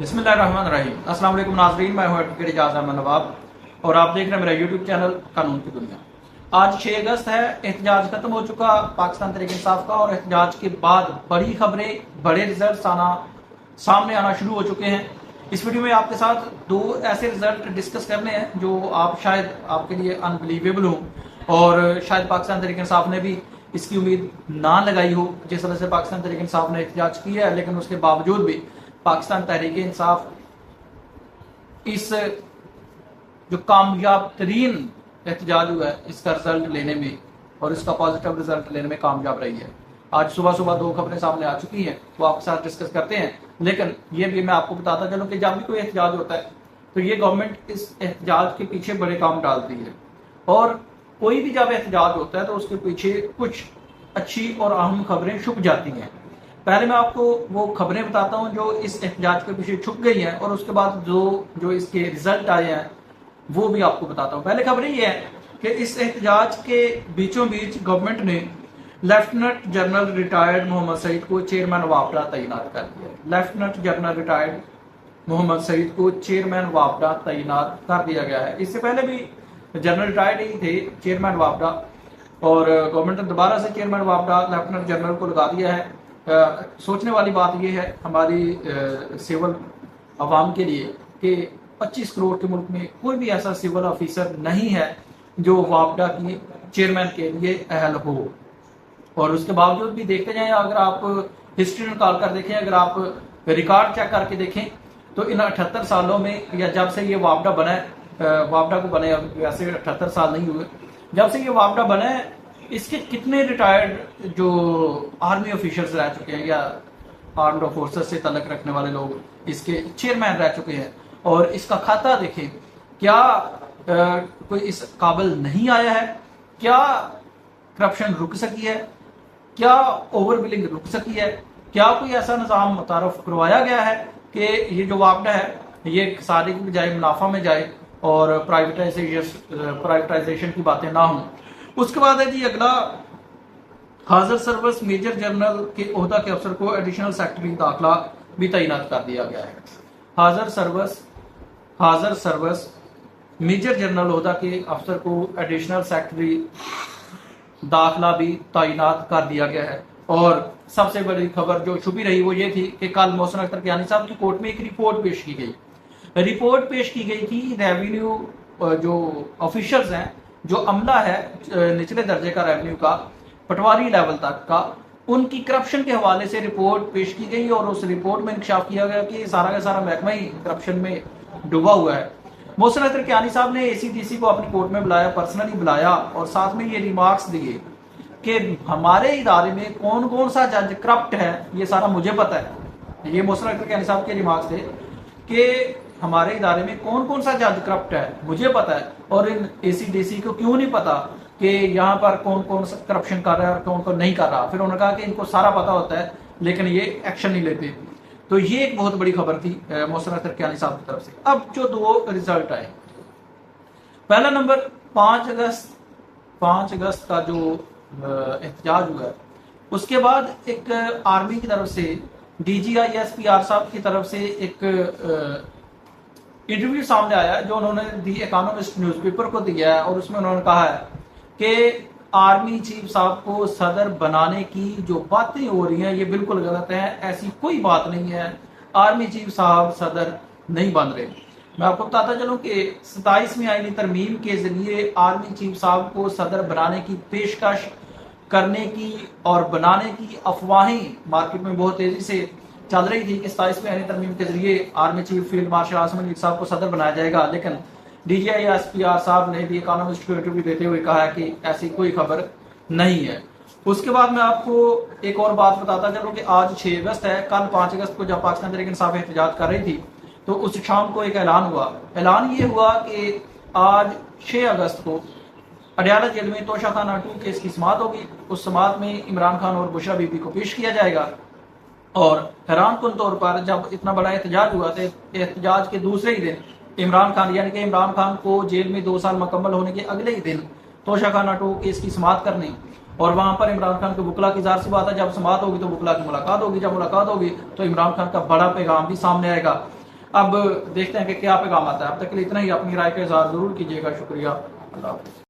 बिस्मिल्लाहिर्रहमानिर्रहीम। अस्सलाम वालेकुम नाज़रीन, मैं हूं एडवोकेट इजाज़ अहमद नवाब और आप देख रहे हैं मेरा यूट्यूब चैनल कानून की दुनिया। आज 6 अगस्त है, एहतजाज खत्म हो चुका पाकिस्तान तहरीक इंसाफ का, और एहतजाज के बाद बड़ी खबरें, बड़े रिजल्ट सामने आना शुरू हो चुके हैं। इस वीडियो में आपके साथ दो ऐसे रिजल्ट डिस्कस करने हैं जो शायद आपके लिए अनबिलीवेबल हो, और शायद पाकिस्तान तहरीक इंसाफ ने भी इसकी उम्मीद ना लगाई हो। जिस तरह से पाकिस्तान तहरीक इंसाफ ने एहतजाज किया है, लेकिन उसके बावजूद भी पाकिस्तान तहरीक इंसाफ इस जो कामयाब तरीन एहतजाज हुआ है इसका रिजल्ट लेने में और इसका पॉजिटिव रिजल्ट लेने में कामयाब रही है। आज सुबह सुबह दो खबरें सामने आ चुकी हैं, वो आपके साथ डिस्कस करते हैं। लेकिन ये भी मैं आपको बताता चलूं कि जब भी कोई एहतजाज होता है तो ये गवर्नमेंट इस एहतजाज के पीछे बड़े काम डालती है, और कोई भी जब एहतजाज होता है तो उसके पीछे कुछ अच्छी और अहम खबरें छुप जाती हैं। पहले मैं आपको वो खबरें बताता हूं जो इस एहतजाज के पीछे छुप गई हैं, और उसके बाद जो इसके रिजल्ट आए हैं वो भी आपको बताता हूं। पहले खबर ये है कि इस एहतजाज के बीचों बीच गवर्नमेंट ने lieutenant general retired Mohammad Saeed को चेयरमैन वापडा तैनात कर दिया। Lieutenant general retired Mohammad Saeed को चेयरमैन वापडा तैनात कर दिया गया है। इससे पहले भी जनरल रिटायर्ड ही थे चेयरमैन वापडा, और गवर्नमेंट ने दोबारा से चेयरमैन वापडा लेफ्टिनेंट जनरल को लगा दिया है। सोचने वाली बात यह है हमारी सिविल अवाम के लिए कि 25 करोड़ के मुल्क में कोई भी ऐसा सिविल ऑफिसर नहीं है जो वापडा की चेयरमैन के लिए अहल हो। और उसके बावजूद भी देखते जाएं, अगर आप हिस्ट्री निकाल कर देखें, अगर आप रिकॉर्ड चेक करके देखें तो इन 78 सालों में, या जब से ये वापडा बना है, वापडा को बने वैसे 78 साल नहीं हुए, जब से ये वापडा बना है इसके कितने रिटायर्ड जो आर्मी ऑफिशियल्स रह चुके हैं या आर्म्ड फोर्सेस से तल्लुक रखने वाले लोग इसके चेयरमैन रह चुके हैं। और इसका खाता देखें, क्या कोई इस काबिल नहीं आया है? क्या करप्शन रुक सकी है? क्या ओवर बिलिंग रुक सकी है? क्या कोई ऐसा निज़ाम मुतारफ करवाया गया है कि ये जो वापडा है ये सारे की बजाय मुनाफा में जाए और प्राइवेटाइजेशन की बातें ना हों? उसके बाद है जी अगला, हाजिर सर्विस मेजर जनरल के ओहदा के अफसर को एडिशनल सेक्रेटरी दाखिला भी तैनात कर दिया गया है। हाजिर सर्विस मेजर जनरल ओहदा के अफसर को एडिशनल सेक्रेटरी दाखिला भी तैनात कर दिया गया है। और सबसे बड़ी खबर जो छुपी रही वो ये थी कि कल मोहसिन अख्तर कियानी साहब की कोर्ट में एक रिपोर्ट पेश की गई। रिपोर्ट पेश की गई थी रेवेन्यू जो ऑफिशियल्स हैं, जो अमला है निचले दर्जे का रेवेन्यू का, पटवारी लेवल तक का, उनकी करप्शन के हवाले से रिपोर्ट पेश की गई। और उस रिपोर्ट में इंकशाफ किया गया कि सारा का सारा महकमा ही करप्शन में डूबा हुआ है। मोहसिन अख्तर कियानी साहब ने एसीडीसी को अपनी कोर्ट में बुलाया, पर्सनली बुलाया, और साथ में ये रिमार्क्स दिए कि हमारे इदारे में कौन कौन सा जज करप्ट है ये सारा मुझे पता है। ये मोहसिन अख्तर कियानी साहब के रिमार्क्स थे कि हमारे इदारे में कौन कौन सा जज करप्ट है मुझे पता है, और इन एसीडीसी को क्यों नहीं पता कि यहाँ पर कौन कौन सा करप्शन कर रहा है और कौन कौन नहीं कर रहा। फिर उन्होंने कहा कि इनको सारा पता होता है लेकिन ये एक्शन नहीं लेते। तो ये एक बहुत बड़ी खबर थी मोहसिन अख्तर कियानी साहब की तरफ से। अब जो दो रिजल्ट आए, पहला नंबर 5 अगस्त का जो एहतजाज हुआ है, उसके बाद एक आर्मी की तरफ से DGISPR साहब की तरफ से एक इंटरव्यू सामने आया जो उन्होंने दी इकोनॉमिस्ट न्यूज़पेपर को दिया है, और उसमें उन्होंने कहा है कि आर्मी चीफ साहब को सदर बनाने की जो बातें हो रही हैं ये बिल्कुल गलत है, ऐसी कोई बात नहीं है, आर्मी चीफ साहब सदर नहीं बन रहे। मैं आपको बताता चलूं कि 27वीं आईनी तरमीम के जरिए आर्मी चीफ साहब को सदर बनाने की पेशकश करने की और बनाने की अफवाहें मार्केट में बहुत तेजी से चल रही थी कि 27वीं आईनी तरमीम के जरिए army chief field marshal Asim Malik साहब को सदर बनाया जाएगा। लेकिन DGISPR साहब ने भी इकोनॉमिस्ट को इंटरव्यू देते हुए कहा है कि ऐसी कोई खबर नहीं है। उसके बाद मैं आपको एक और बात बताता चलूं कि आज 6 अगस्त है। कल 5 अगस्त को जब पाकिस्तान तहरीक इंसाफ एहतजाज कर रही थी तो उस शाम को एक ऐलान हुआ। ऐलान ये हुआ कि आज 6 अगस्त को अडयाला जेल में तोशा खाना 2 केस की समाअत होगी। उस समाअत में इमरान खान और बुशरा बीबी को पेश किया जाएगा। और हैरान कुन तौर पर जब इतना बड़ा एहतजाज हुआ तो एहतजाज के दूसरे ही दिन इमरान खान, यानी कि इमरान खान को जेल में 2 साल मुकम्मल होने के अगले ही दिन तोशा खाना 2 केस की समाअत करनी, और वहां पर इमरान खान के वकला की ज़ाहिर सी बात है जब समाअत होगी तो वकला की मुलाकात होगी, जब मुलाकात होगी तो इमरान खान का बड़ा पैगाम भी सामने आएगा। اب دیکھتے ہیں کہ کیا پیغام آتا ہے. اب تک کے لیے اتنا ہی. اپنی رائے کا اظہار ضرور کیجیے گا. شکریہ. اللہ حافظ.